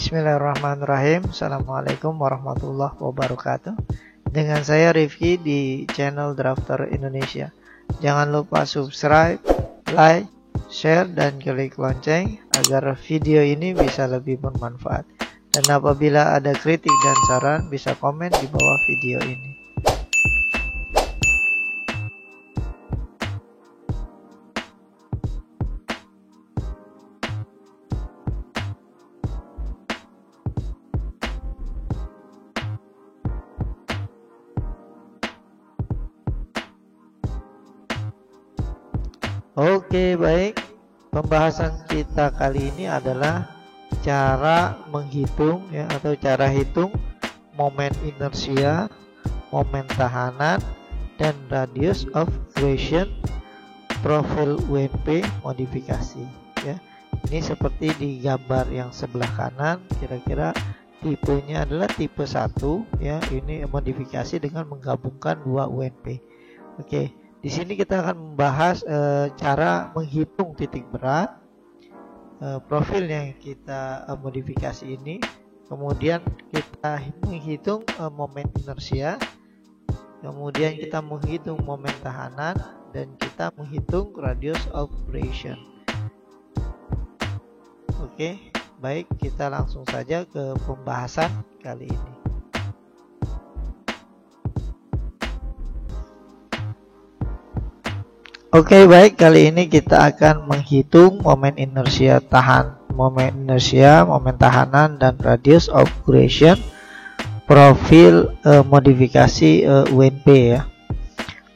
Bismillahirrahmanirrahim. Assalamualaikum warahmatullahi wabarakatuh. Dengan saya Rifki di channel Drafter Indonesia. Jangan lupa subscribe, like, share, dan klik lonceng agar video ini bisa lebih bermanfaat. Dan apabila ada kritik dan saran, bisa komen di bawah video ini. Oke, baik. Pembahasan kita kali ini adalah cara menghitung atau cara hitung momen inersia, momen tahanan, dan radius of rotation profil UNP modifikasi ya. Ini seperti di gambar yang sebelah kanan, kira-kira tipenya adalah tipe 1 ya. Ini modifikasi dengan menggabungkan dua UNP. Oke. Di sini kita akan membahas cara menghitung titik berat, profil yang kita modifikasi ini, kemudian kita menghitung momen inersia, kemudian kita menghitung momen tahanan, dan kita menghitung radius of rotation. Oke, baik, kita langsung saja ke pembahasan kali ini. Oke, baik, kali ini kita akan menghitung momen inersia momen tahanan, dan radius of rotation profil modifikasi UNP ya.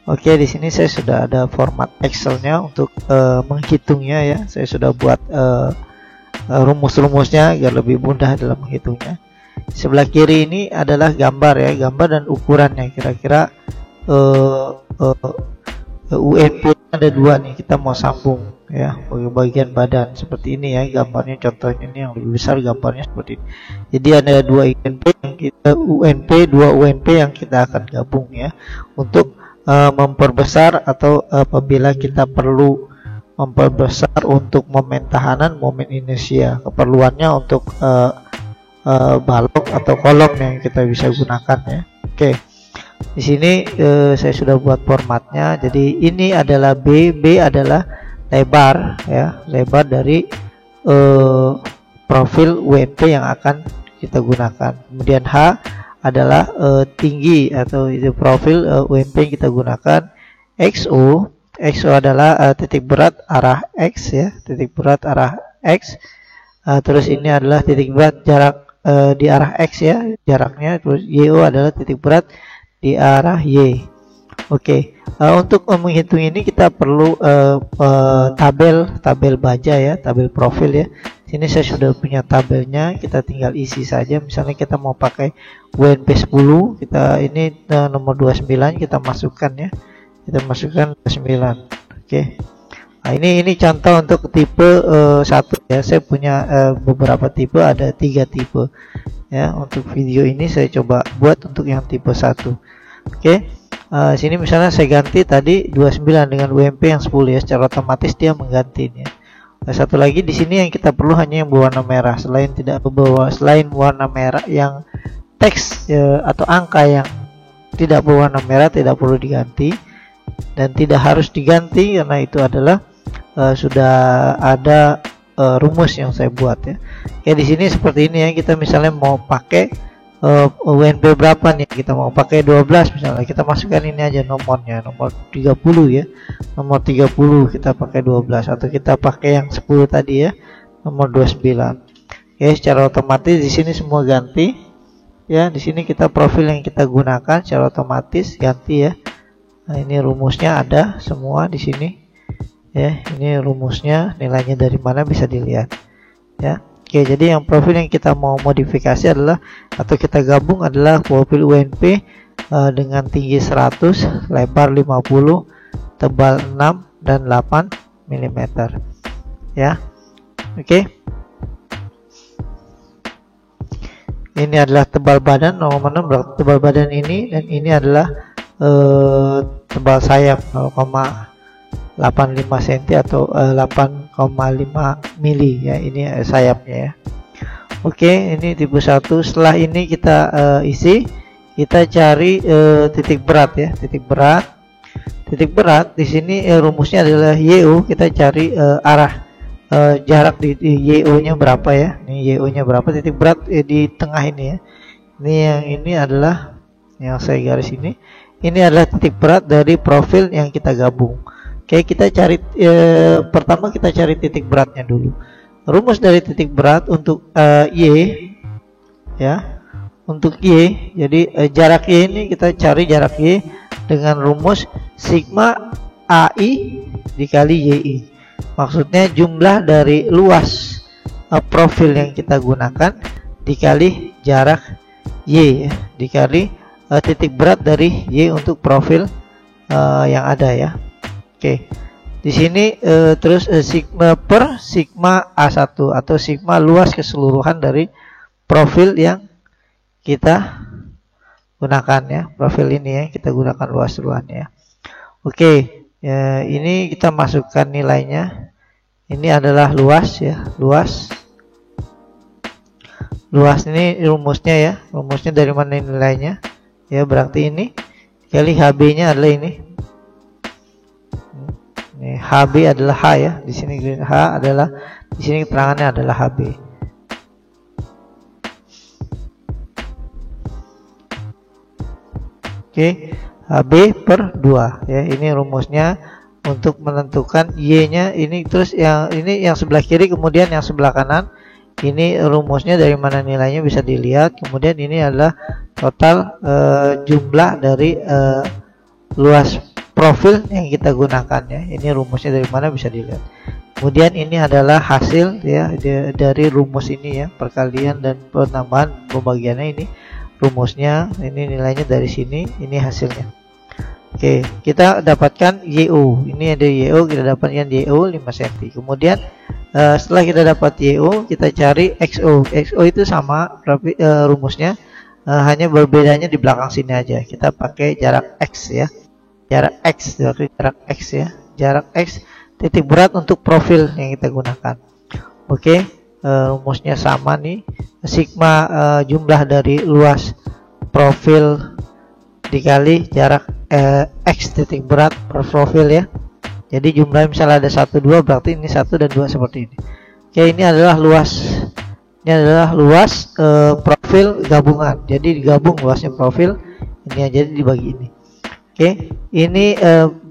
Oke, di sini saya sudah ada format Excel-nya untuk menghitungnya ya. Saya sudah buat rumus-rumusnya agar lebih mudah dalam menghitungnya. Sebelah kiri ini adalah gambar ya, gambar dan ukurannya. Kira-kira UNP ada dua nih, kita mau sambung ya bagian badan seperti ini ya, gambarnya contohnya ini yang lebih besar, gambarnya seperti ini. Jadi ada dua UNP yang kita akan gabung ya untuk memperbesar, atau apabila kita perlu memperbesar untuk momen tahanan, momen inersia, keperluannya untuk balok atau kolom yang kita bisa gunakan ya. Oke. Di sini saya sudah buat formatnya. Jadi ini adalah B adalah lebar ya, lebar dari profil UNP yang akan kita gunakan. Kemudian H adalah tinggi atau itu profil UNP yang kita gunakan. XO adalah titik berat arah X ya, titik berat arah X. Terus ini adalah titik berat jarak di arah X ya, jaraknya. Terus YO adalah titik berat di arah Y. Oke, untuk menghitung ini kita perlu tabel baja ya, tabel profil ya. Sini saya sudah punya tabelnya, kita tinggal isi saja. Misalnya kita mau pakai UNP 10, kita ini nomor 29 kita masukkan ya. Kita masukkan 29. Oke. Nah, ini contoh untuk tipe 1 ya. Saya punya beberapa tipe, ada 3 tipe. Ya, untuk video ini saya coba buat untuk yang tipe 1. Oke. Sini misalnya saya ganti tadi 29 dengan UNP yang 10 ya, secara otomatis dia menggantinya. Satu lagi di sini yang kita perlu hanya yang berwarna merah. Selain warna merah yang teks atau angka yang tidak berwarna merah tidak perlu diganti, dan tidak harus diganti karena itu adalah sudah ada rumus yang saya buat ya. Kayak di sini seperti ini ya, kita misalnya mau pakai UNP berapa nih, kita mau pakai 12 misalnya, kita masukkan ini aja nomornya, nomor 30 ya, nomor 30 kita pakai 12, atau kita pakai yang 10 tadi ya, nomor 29. Oke, secara otomatis di sini semua ganti ya. Di sini kita profil yang kita gunakan secara otomatis ganti ya. Nah, ini rumusnya ada semua di sini ya. Ini rumusnya, nilainya dari mana bisa dilihat ya. Oke, jadi yang profil yang kita mau modifikasi adalah, atau kita gabung adalah profil UNP dengan tinggi 100, lebar 50, tebal 6 dan 8 mm ya. Oke. Ini adalah tebal badan, nomor 6 tebal badan ini, dan ini adalah tebal sayap 0,85 cm atau 8,5 mili ya, ini sayapnya ya. Oke, ini tipe 1. Setelah ini kita isi, kita cari titik berat ya, titik berat. Titik berat di sini rumusnya adalah YO. Kita cari arah jarak di YO-nya berapa ya. Ini YO-nya berapa, titik berat di tengah ini ya. Ini yang ini adalah yang saya garis ini. Ini adalah titik berat dari profil yang kita gabung. Oke, kita cari pertama kita cari titik beratnya dulu. Rumus dari titik berat untuk Y ya, untuk Y, jadi jarak Y ini kita cari jarak Y dengan rumus sigma AI dikali YI. Maksudnya jumlah dari luas profil yang kita gunakan dikali jarak Y ya, dikali titik berat dari Y untuk profil yang ada ya. Oke. Di sini terus sigma per sigma A1 atau sigma luas keseluruhan dari profil yang kita gunakan ya. Profil ini ya, kita gunakan luas ruannya ya. Oke, ini kita masukkan nilainya. Ini adalah luas ya, luas. Luas ini rumusnya ya. Rumusnya dari mana nilainya? Ya, berarti ini kali HB-nya adalah ini. HB adalah H ya, di sini H adalah, di sini keterangannya adalah HB. Oke, HB per 2 ya, ini rumusnya untuk menentukan Y-nya ini. Terus yang ini yang sebelah kiri, kemudian yang sebelah kanan ini rumusnya dari mana nilainya bisa dilihat. Kemudian ini adalah total jumlah dari luas profil yang kita gunakan ya. Ini rumusnya dari mana bisa dilihat. Kemudian ini adalah hasil ya dari rumus ini ya, perkalian dan penambahan pembagiannya. Ini rumusnya, ini nilainya dari sini, ini hasilnya. Oke, kita dapatkan YO. Ini ada YO, kita dapatkan YO 5 cm. Kemudian setelah kita dapat YO, kita cari XO. XO itu sama rumusnya, hanya berbedanya di belakang sini aja. Kita pakai jarak X ya. Jarak X, jarak X ya, jarak X titik berat untuk profil yang kita gunakan. Oke, rumusnya sama nih, sigma jumlah dari luas profil dikali jarak X titik berat per profil ya. Jadi jumlah misalnya ada 1, 2, berarti ini 1 dan 2 seperti ini. Oke, ini adalah luas. Ini adalah luas profil gabungan. Jadi digabung luasnya profil ini aja dibagi ini. Oke, ini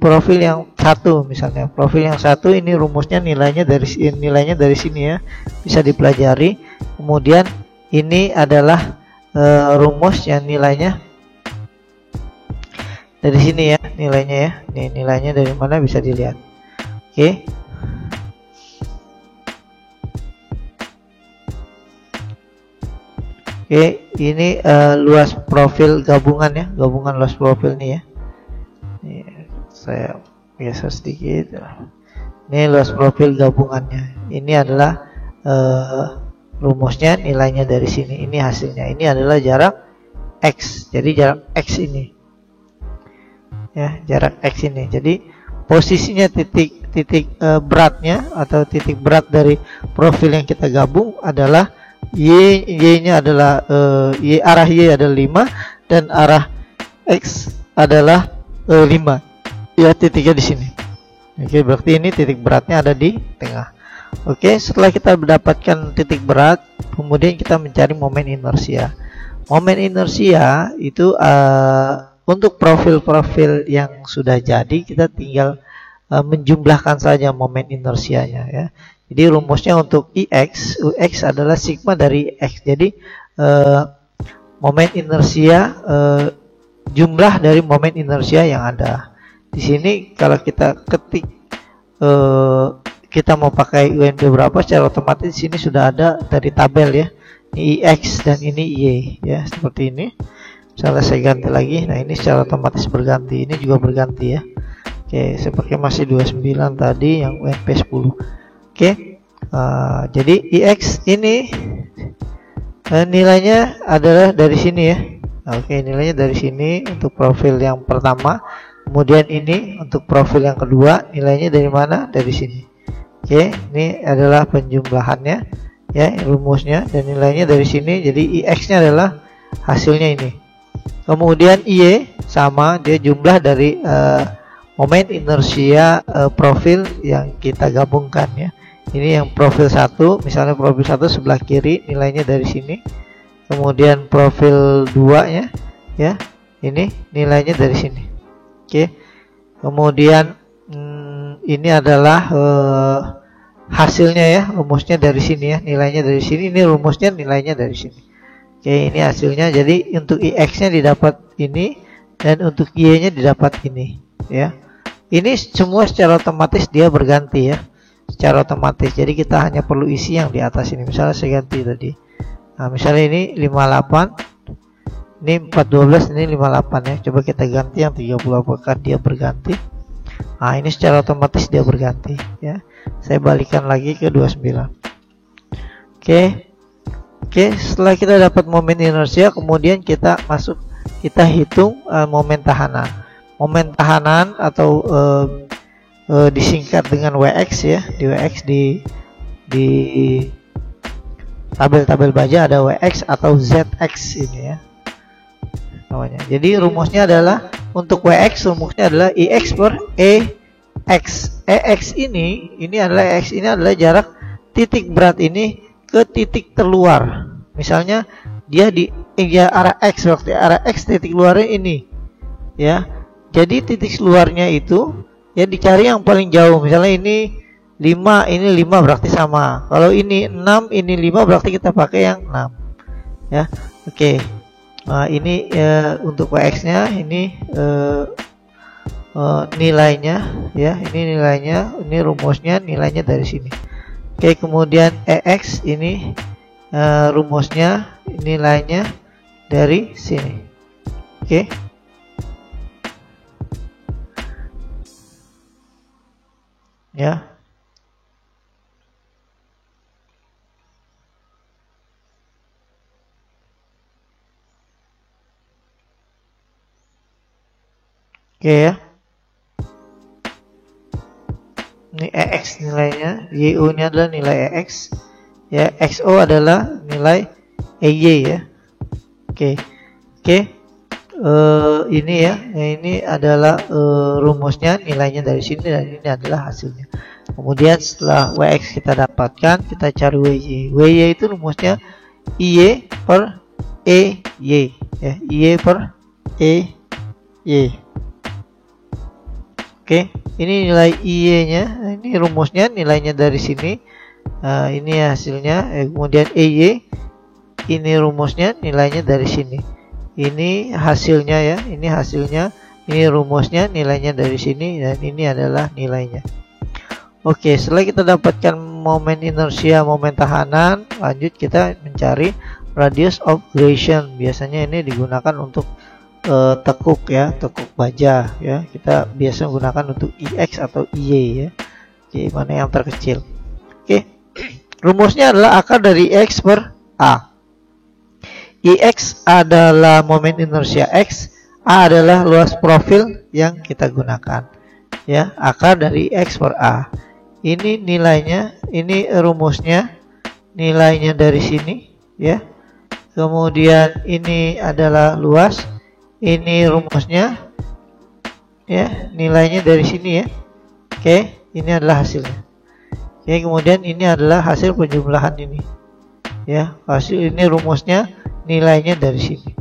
profil yang satu misalnya. Profil yang satu ini rumusnya nilainya dari sini ya. Bisa dipelajari. Kemudian ini adalah rumus yang nilainya dari sini ya, nilainya ya. Ini nilainya dari mana bisa dilihat. Oke. Oke, ini luas profil gabungan ya, gabungan luas profil nih ya. Saya geser sedikit. Ini luas profil gabungannya. Ini adalah rumusnya, nilainya dari sini. Ini hasilnya. Ini adalah jarak X. Jadi jarak X ini. Ya, jarak X ini. Jadi posisinya titik beratnya atau titik berat dari profil yang kita gabung adalah Y-nya adalah arah Y adalah 5 dan arah X adalah 5 ya, titiknya di sini. Oke, berarti ini titik beratnya ada di tengah. Oke, setelah kita mendapatkan titik berat, kemudian kita mencari momen inersia. Momen inersia itu untuk profil-profil yang sudah jadi, kita tinggal menjumlahkan saja momen inersianya ya. Jadi rumusnya untuk IX, UX adalah sigma dari X. Jadi momen inersia jumlah dari momen inersia yang ada. Di sini kalau kita ketik kita mau pakai UNP berapa, secara otomatis di sini sudah ada dari tabel ya. Ini IX dan ini Y ya, seperti ini. Misalnya saya ganti lagi. Nah, ini secara otomatis berganti. Ini juga berganti ya. Oke, seperti masih 29 tadi yang UNP 10. Oke. Jadi IX ini nilainya adalah dari sini ya. Oke, nilainya dari sini untuk profil yang pertama. Kemudian ini untuk profil yang kedua, nilainya dari mana? Dari sini. Oke, ini adalah penjumlahannya. ya rumusnya, dan nilainya dari sini. Jadi IX nya adalah hasilnya ini. Kemudian Y sama, dia jumlah dari moment inersia profil yang kita gabungkan ya. Ini yang profil 1, misalnya profil 1 sebelah kiri, nilainya dari sini. Kemudian profil 2 ya, ini nilainya dari sini. Oke. Kemudian ini adalah hasilnya ya, rumusnya dari sini ya, nilainya dari sini. Ini rumusnya, nilainya dari sini. Oke, ini hasilnya. Jadi untuk IX-nya didapat ini, dan untuk Y-nya didapat ini ya. Ini semua secara otomatis dia berganti ya, secara otomatis. Jadi kita hanya perlu isi yang di atas ini. Misalnya saya ganti tadi. Nah, misalnya ini 58, ini 412, ini 58 ya. Coba kita ganti yang 30, apakah dia berganti? Nah, ini secara otomatis dia berganti ya. Saya balikan lagi ke 29. Oke, setelah kita dapat momen inersia, kemudian kita hitung momen tahanan. Momen tahanan atau disingkat dengan WX ya. Di WX di tabel-tabel baja ada WX atau ZX ini ya namanya. Jadi rumusnya adalah, untuk WX rumusnya adalah IX per EX. EX ini adalah jarak titik berat ini ke titik terluar. Misalnya dia di arah X, waktu arah X titik luarnya ini ya. Jadi titik luarnya itu ya dicari yang paling jauh. Misalnya ini 5, ini 5 berarti sama. Kalau ini 6, ini 5 berarti kita pakai yang 6 ya. Oke. Nah, ini untuk WX-nya, ini nilainya ya, ini nilainya, ini rumusnya, nilainya dari sini. Oke, kemudian EX ini rumusnya, nilainya dari sini. Oke. Ya. Oke ya. Ini EX nilainya, YU nya adalah nilai EX ya, XO adalah nilai EY ya. Oke. Ini ya, ini adalah rumusnya, nilainya dari sini, dan ini adalah hasilnya. Kemudian setelah WX kita dapatkan, kita cari WY. WY itu rumusnya IY per EY ya, IY per EY. Oke, ini nilai IY-nya, ini rumusnya, nilainya dari sini. Ini hasilnya. Kemudian EY, ini rumusnya, nilainya dari sini. Ini hasilnya ya, ini hasilnya, ini rumusnya, nilainya dari sini, dan ini adalah nilainya. Oke, setelah kita dapatkan momen inersia, momen tahanan, lanjut kita mencari radius of gyration. Biasanya ini digunakan untuk tekuk ya, tekuk baja ya. Kita biasa menggunakan untuk IX atau IY ya. Oke, mana yang terkecil. Oke. Rumusnya adalah akar dari X per A. IX adalah momen inersia X, A adalah luas profil yang kita gunakan. Ya, akar dari X per A. Ini nilainya, ini rumusnya, nilainya dari sini ya. Kemudian ini adalah luas, ini rumusnya ya, nilainya dari sini ya. Oke, ini adalah hasilnya. Oke, kemudian ini adalah hasil penjumlahan ini ya, hasil ini rumusnya, nilainya dari sini.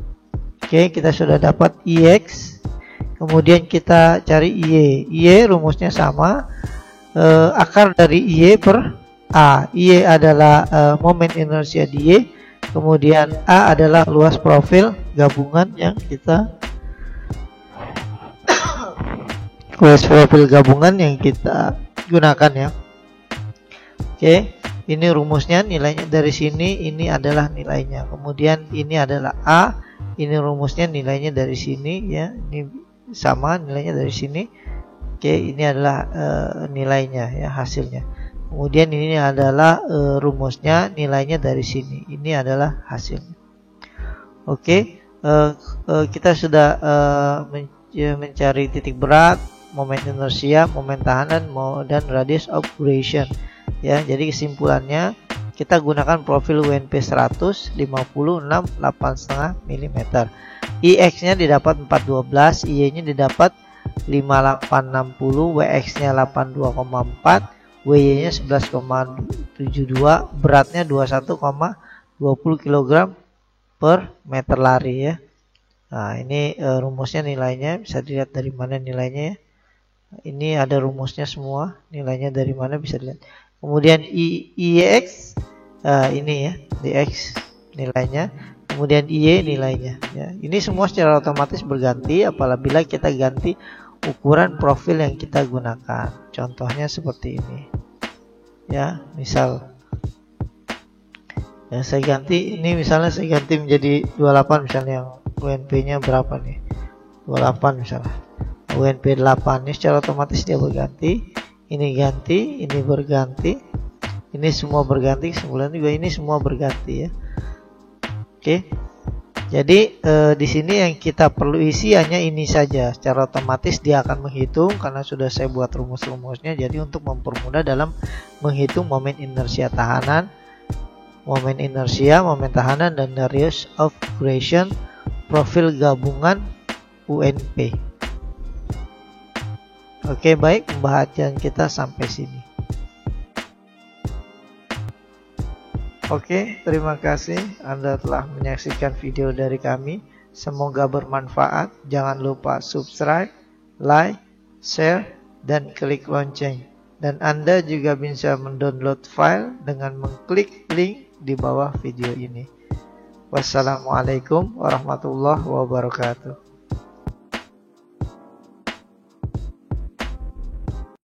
Oke, kita sudah dapat IX. Kemudian kita cari IY. IY rumusnya sama, akar dari IY per A. IY adalah momen inersia di Y. Kemudian A adalah luas profil gabungan yang kita gunakan ya. Oke, ini rumusnya, nilainya dari sini, ini adalah nilainya. Kemudian ini adalah A, ini rumusnya, nilainya dari sini ya. Ini sama, nilainya dari sini. Oke, ini adalah nilainya ya, hasilnya. Kemudian ini adalah rumusnya, nilainya dari sini. Ini adalah hasilnya. Oke, kita sudah mencari titik berat, momen inersia, momen tahanan, dan radius of gyration. Ya, jadi kesimpulannya kita gunakan profil WNP 100 56 8,5 mm. IX nya didapat 412, IY nya didapat 5860, WX nya 82,4, WY nya 11,72, beratnya 21,20 kg per meter lari ya. Nah, ini rumusnya, nilainya bisa dilihat dari mana nilainya ya. Ini ada rumusnya semua, nilainya dari mana bisa dilihat. Kemudian IX ini ya, DX nilainya, kemudian IY nilainya ya. Ini semua secara otomatis berganti apabila kita ganti ukuran profil yang kita gunakan. Contohnya seperti ini ya, misal ya, saya ganti ini, misalnya saya ganti menjadi 28 misalnya, yang WNP nya berapa nih, 28 misalnya, WNP 8, ini secara otomatis dia berganti. Ini ganti, ini berganti, ini semua berganti, sebulan juga ini semua berganti ya. Oke, jadi di sini yang kita perlu isi hanya ini saja. Secara otomatis dia akan menghitung karena sudah saya buat rumus-rumusnya. Jadi untuk mempermudah dalam menghitung momen inersia tahanan, momen inersia, momen tahanan, dan radius of creation profil gabungan UNP. Oke, baik, pembahasan kita sampai sini. Oke, terima kasih Anda telah menyaksikan video dari kami. Semoga bermanfaat. Jangan lupa subscribe, like, share, dan klik lonceng. Dan Anda juga bisa mendownload file dengan mengklik link di bawah video ini. Wassalamualaikum warahmatullahi wabarakatuh.